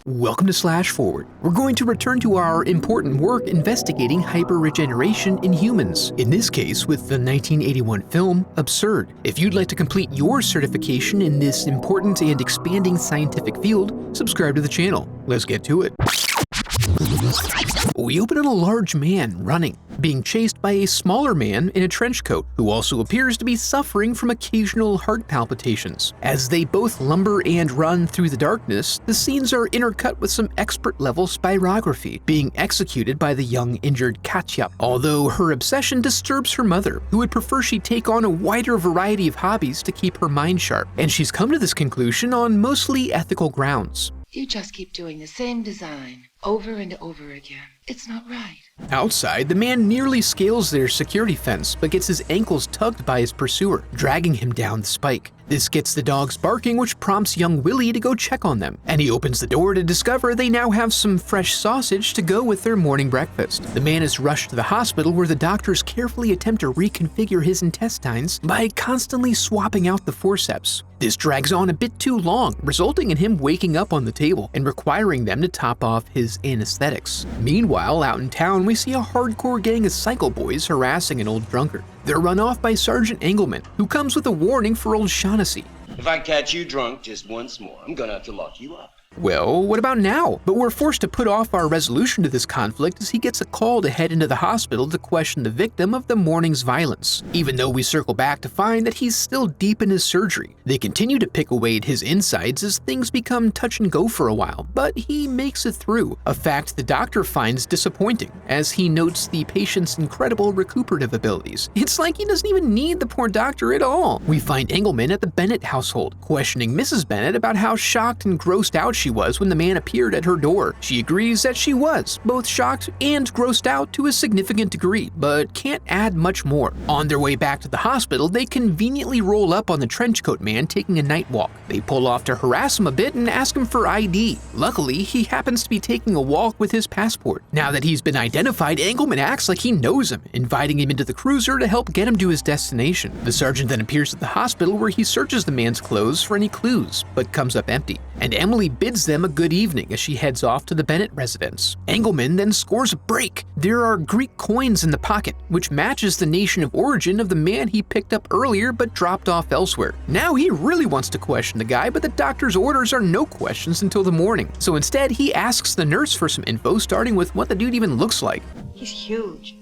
Welcome to Slash Forward. We're going to return to our important work investigating hyperregeneration in humans, in this case with the 1981 film Absurd. If you'd like to complete your certification in this important and expanding scientific field, subscribe to the channel. Let's get to it. We open on a large man running, being chased by a smaller man in a trench coat, who also appears to be suffering from occasional heart palpitations. As they both lumber and run through the darkness, the scenes are intercut with some expert-level spirography being executed by the young injured Katya, although her obsession disturbs her mother, who would prefer she take on a wider variety of hobbies to keep her mind sharp, and she's come to this conclusion on mostly ethical grounds. You just keep doing the same design over and over again. It's not right. Outside, the man nearly scales their security fence, but gets his ankles tugged by his pursuer, dragging him down the spike. This gets the dogs barking, which prompts young Willie to go check on them, and he opens the door to discover they now have some fresh sausage to go with their morning breakfast. The man is rushed to the hospital, where the doctors carefully attempt to reconfigure his intestines by constantly swapping out the forceps. This drags on a bit too long, resulting in him waking up on the table and requiring them to top off his anesthetics. Meanwhile, out in town, we see a hardcore gang of cycle boys harassing an old drunkard. They're run off by Sergeant Engelman, who comes with a warning for old Shaughnessy. If I catch you drunk just once more, I'm gonna have to lock you up. Well, what about now? But we're forced to put off our resolution to this conflict as he gets a call to head into the hospital to question the victim of the morning's violence. Even though we circle back to find that he's still deep in his surgery, they continue to pick away at his insides as things become touch and go for a while, but he makes it through, a fact the doctor finds disappointing, as he notes the patient's incredible recuperative abilities. It's like he doesn't even need the poor doctor at all. We find Engelman at the Bennett household, questioning Mrs. Bennett about how shocked and grossed out she was when the man appeared at her door. She agrees that she was, both shocked and grossed out to a significant degree, but can't add much more. On their way back to the hospital, they conveniently roll up on the trenchcoat man taking a night walk. They pull off to harass him a bit and ask him for ID. Luckily, he happens to be taking a walk with his passport. Now that he's been identified, Engelman acts like he knows him, inviting him into the cruiser to help get him to his destination. The sergeant then appears at the hospital, where he searches the man's clothes for any clues, but comes up empty. And Emily bids them a good evening as she heads off to the Bennett residence. Engelman then scores a break. There are Greek coins in the pocket, which matches the nation of origin of the man he picked up earlier but dropped off elsewhere. Now he really wants to question the guy, but the doctor's orders are no questions until the morning. So instead, he asks the nurse for some info, starting with what the dude even looks like. He's huge.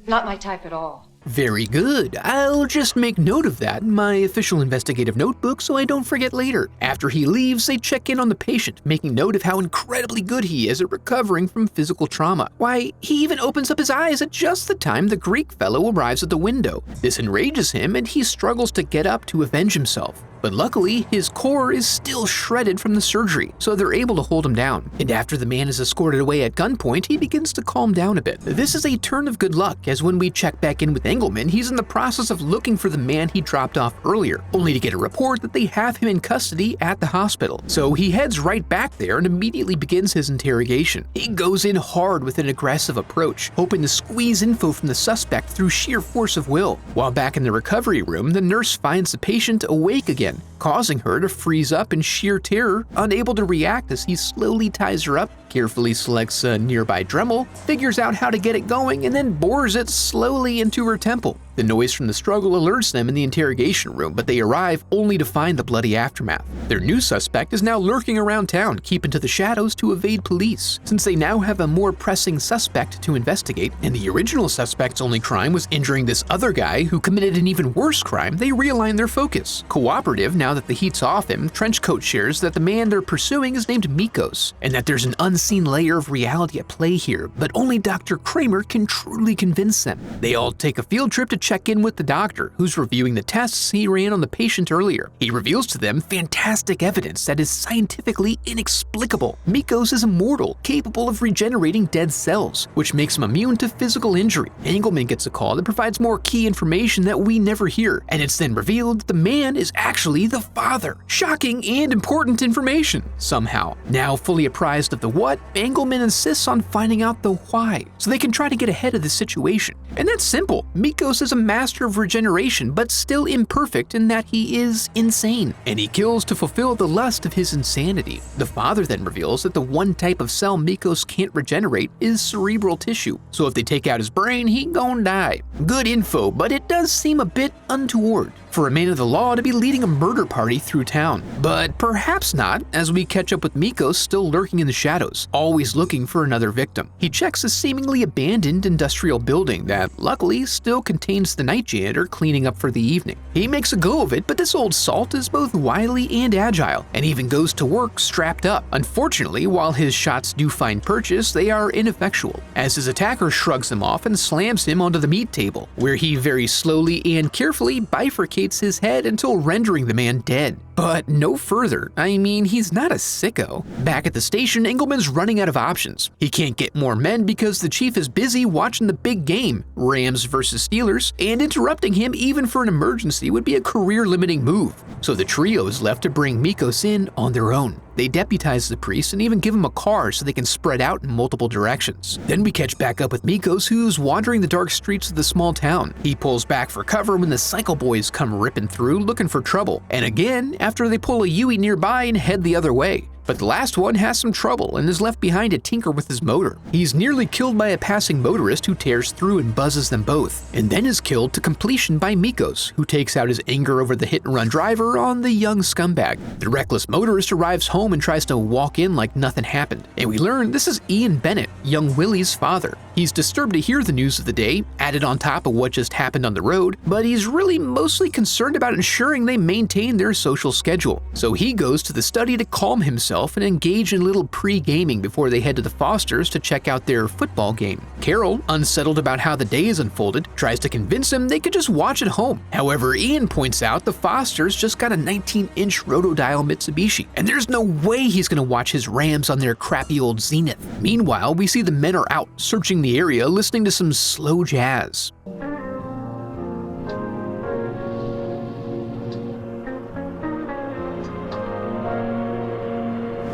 Not my type at all. Very good. I'll just make note of that in my official investigative notebook so I don't forget later. After he leaves, they check in on the patient, making note of how incredibly good he is at recovering from physical trauma. Why, he even opens up his eyes at just the time the Greek fellow arrives at the window. This enrages him, and he struggles to get up to avenge himself. But luckily, his core is still shredded from the surgery, so they're able to hold him down. And after the man is escorted away at gunpoint, he begins to calm down a bit. This is a turn of good luck, as when we check back in with Engelman, he's in the process of looking for the man he dropped off earlier, only to get a report that they have him in custody at the hospital. So he heads right back there and immediately begins his interrogation. He goes in hard with an aggressive approach, hoping to squeeze info from the suspect through sheer force of will. While back in the recovery room, the nurse finds the patient awake again, causing her to freeze up in sheer terror, unable to react as he slowly ties her up, carefully selects a nearby Dremel, figures out how to get it going, and then bores it slowly into her temple. The noise from the struggle alerts them in the interrogation room, but they arrive only to find the bloody aftermath. Their new suspect is now lurking around town, keeping to the shadows to evade police, since they now have a more pressing suspect to investigate, and the original suspect's only crime was injuring this other guy who committed an even worse crime. They realign their focus. Cooperative, now that the heat's off him, Trenchcoat shares that the man they're pursuing is named Mikos, and that there's an unseen layer of reality at play here, but only Dr. Kramer can truly convince them. They all take a field trip to check in with the doctor, who's reviewing the tests he ran on the patient earlier. He reveals to them fantastic evidence that is scientifically inexplicable. Mikos is immortal, capable of regenerating dead cells, which makes him immune to physical injury. Engelman gets a call that provides more key information that we never hear, and it's then revealed that the man is actually the father. Shocking and important information, somehow. Now fully apprised of the what, Engelman insists on finding out the why, so they can try to get ahead of the situation. And that's simple. Mikos is a master of regeneration, but still imperfect in that he is insane, and he kills to fulfill the lust of his insanity. The father then reveals that the one type of cell Mikos can't regenerate is cerebral tissue, so if they take out his brain, he gon' die. Good info, but it does seem a bit untoward for a man of the law to be leading a murder party through town. But perhaps not, as we catch up with Mikos still lurking in the shadows, always looking for another victim. He checks a seemingly abandoned industrial building that luckily still contains the night janitor cleaning up for the evening. He makes a go of it, but this old salt is both wily and agile, and even goes to work strapped up. Unfortunately, while his shots do find purchase, they are ineffectual, as his attacker shrugs them off and slams him onto the meat table, where he very slowly and carefully bifurcates his head until rendering the man dead. But no further. I mean, he's not a sicko. Back at the station, Engelman's running out of options. He can't get more men because the chief is busy watching the big game, Rams versus Steelers, and interrupting him even for an emergency would be a career-limiting move. So the trio is left to bring Mikos in on their own. They deputize the priest and even give him a car so they can spread out in multiple directions. Then we catch back up with Mikos, who's wandering the dark streets of the small town. He pulls back for cover when the Cycle Boys come ripping through looking for trouble, and again after they pull a Yui nearby and head the other way. But the last one has some trouble and is left behind to tinker with his motor. He's nearly killed by a passing motorist who tears through and buzzes them both, and then is killed to completion by Mikos, who takes out his anger over the hit-and-run driver on the young scumbag. The reckless motorist arrives home and tries to walk in like nothing happened, and we learn this is Ian Bennett, young Willie's father. He's disturbed to hear the news of the day, added on top of what just happened on the road, but he's really mostly concerned about ensuring they maintain their social schedule. So he goes to the study to calm himself and engage in a little pre-gaming before they head to the Fosters to check out their football game. Carol, unsettled about how the day is unfolded, tries to convince him they could just watch at home. However, Ian points out the Fosters just got a 19-inch rotodial Mitsubishi, and there's no way he's gonna watch his Rams on their crappy old Zenith. Meanwhile, we see the men are out, searching the area, listening to some slow jazz.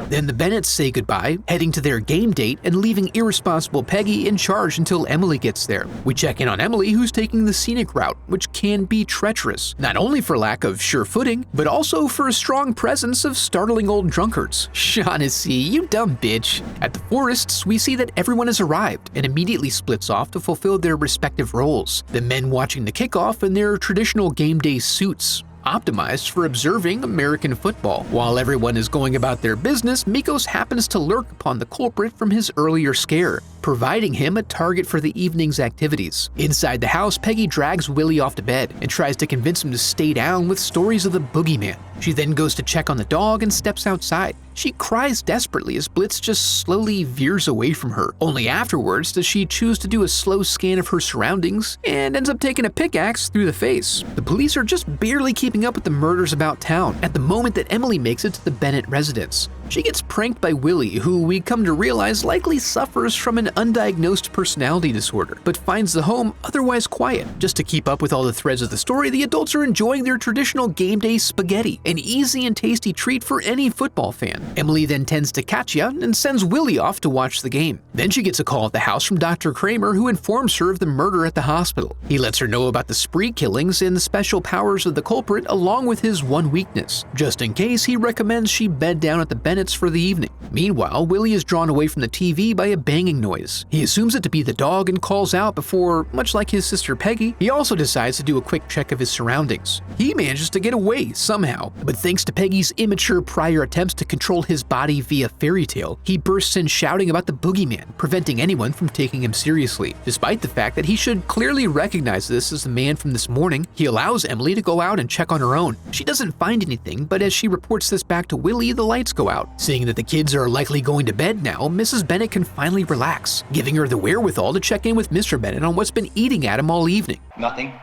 Then the Bennetts say goodbye, heading to their game date and leaving irresponsible Peggy in charge until Emily gets there. We check in on Emily, who's taking the scenic route, which can be treacherous, not only for lack of sure footing, but also for a strong presence of startling old drunkards. Shaughnessy, you dumb bitch. At the forests, we see that everyone has arrived and immediately splits off to fulfill their respective roles. The men watching the kickoff in their traditional game day suits, optimized for observing American football. While everyone is going about their business, Mikos happens to lurk upon the culprit from his earlier scare, providing him a target for the evening's activities. Inside the house, Peggy drags Willie off to bed and tries to convince him to stay down with stories of the boogeyman. She then goes to check on the dog and steps outside. She cries desperately as Blitz just slowly veers away from her. Only afterwards does she choose to do a slow scan of her surroundings and ends up taking a pickaxe through the face. The police are just barely keeping up with the murders about town at the moment that Emily makes it to the Bennett residence. She gets pranked by Willie, who we come to realize likely suffers from an undiagnosed personality disorder, but finds the home otherwise quiet. Just to keep up with all the threads of the story, the adults are enjoying their traditional game day spaghetti, an easy and tasty treat for any football fan. Emily then tends to Katya and sends Willie off to watch the game. Then she gets a call at the house from Dr. Kramer, who informs her of the murder at the hospital. He lets her know about the spree killings and the special powers of the culprit, along with his one weakness. Just in case, he recommends she bed down at the Bennetts for the evening. Meanwhile, Willie is drawn away from the TV by a banging noise. He assumes it to be the dog and calls out before, much like his sister Peggy, he also decides to do a quick check of his surroundings. He manages to get away somehow, but thanks to Peggy's immature prior attempts to control his body via fairy tale, he bursts in shouting about the boogeyman, preventing anyone from taking him seriously. Despite the fact that he should clearly recognize this as the man from this morning, he allows Emily to go out and check on her own. She doesn't find anything, but as she reports this back to Willie, the lights go out. Seeing that the kids are likely going to bed now, Mrs. Bennett can finally relax, giving her the wherewithal to check in with Mr. Bennett on what's been eating at him all evening. Nothing,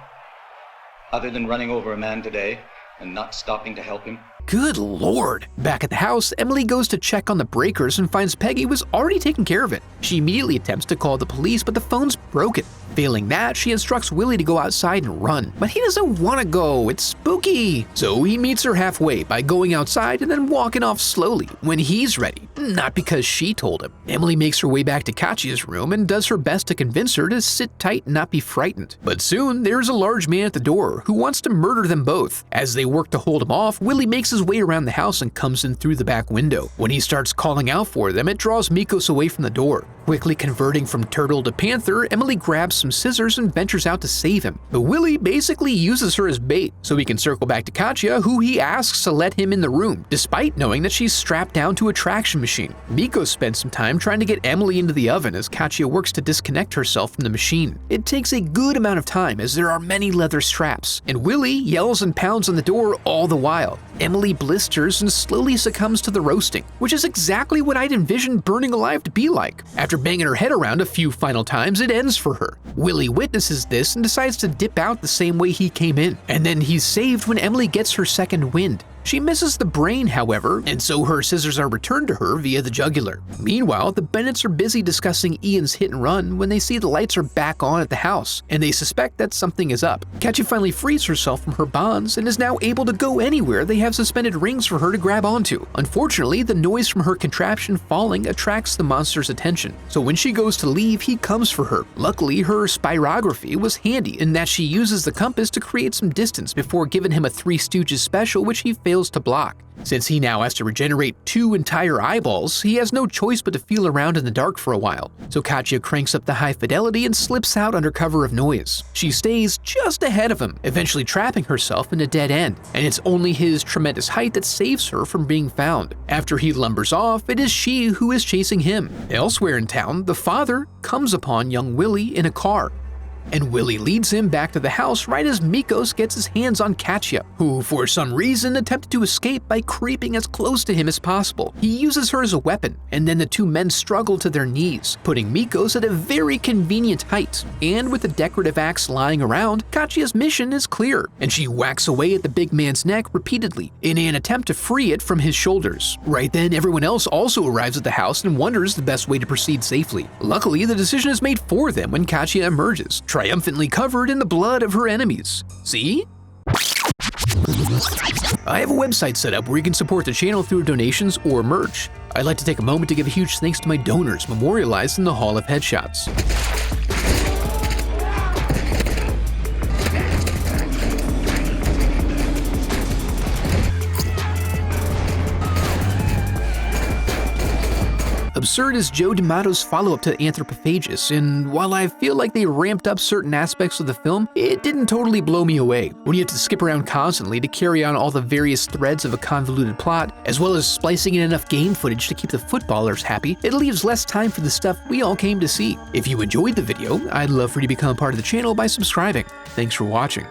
other than running over a man today and not stopping to help him. Good lord! Back at the house, Emily goes to check on the breakers and finds Peggy was already taking care of it. She immediately attempts to call the police, but the phone's broken. Failing that, she instructs Willie to go outside and run, but he doesn't want to go, it's spooky. So he meets her halfway by going outside and then walking off slowly when he's ready, not because she told him. Emily makes her way back to Katya's room and does her best to convince her to sit tight and not be frightened. But soon, there's a large man at the door who wants to murder them both. As they work to hold him off, Willie makes his way around the house and comes in through the back window. When he starts calling out for them, it draws Mikos away from the door. Quickly converting from turtle to panther, Emily grabs some scissors and ventures out to save him. But Willie basically uses her as bait, so he can circle back to Katya, who he asks to let him in the room, despite knowing that she's strapped down to a traction machine. Mikos spends some time trying to get Emily into the oven as Katya works to disconnect herself from the machine. It takes a good amount of time as there are many leather straps, and Willie yells and pounds on the door all the while. Emily blisters and slowly succumbs to the roasting, which is exactly what I'd envisioned burning alive to be like. After banging her head around a few final times, it ends for her. Willie witnesses this and decides to dip out the same way he came in, and then he's saved when Emily gets her second wind. She misses the brain, however, and so her scissors are returned to her via the jugular. Meanwhile, the Bennetts are busy discussing Ian's hit and run when they see the lights are back on at the house, and they suspect that something is up. Katya finally frees herself from her bonds and is now able to go anywhere they have suspended rings for her to grab onto. Unfortunately, the noise from her contraption falling attracts the monster's attention, so when she goes to leave, he comes for her. Luckily, her spirography was handy in that she uses the compass to create some distance before giving him a Three Stooges special, which he fails to block. Since he now has to regenerate 2 entire eyeballs, he has no choice but to feel around in the dark for a while. So Katya cranks up the high fidelity and slips out under cover of noise. She stays just ahead of him, eventually trapping herself in a dead end, and it's only his tremendous height that saves her from being found. After he lumbers off, it is she who is chasing him. Elsewhere in town, the father comes upon young Willie in a car, and Willie leads him back to the house right as Mikos gets his hands on Katya, who for some reason attempted to escape by creeping as close to him as possible. He uses her as a weapon, and then the two men struggle to their knees, putting Mikos at a very convenient height. And with the decorative axe lying around, Katya's mission is clear, and she whacks away at the big man's neck repeatedly in an attempt to free it from his shoulders. Right then, everyone else also arrives at the house and wonders the best way to proceed safely. Luckily, the decision is made for them when Katya emerges, triumphantly covered in the blood of her enemies. See? I have a website set up where you can support the channel through donations or merch. I'd like to take a moment to give a huge thanks to my donors memorialized in the Hall of Headshots. Absurd is Joe D'Amato's follow-up to Anthropophagus, and while I feel like they ramped up certain aspects of the film, it didn't totally blow me away. When you have to skip around constantly to carry on all the various threads of a convoluted plot, as well as splicing in enough game footage to keep the footballers happy, it leaves less time for the stuff we all came to see. If you enjoyed the video, I'd love for you to become a part of the channel by subscribing. Thanks for watching.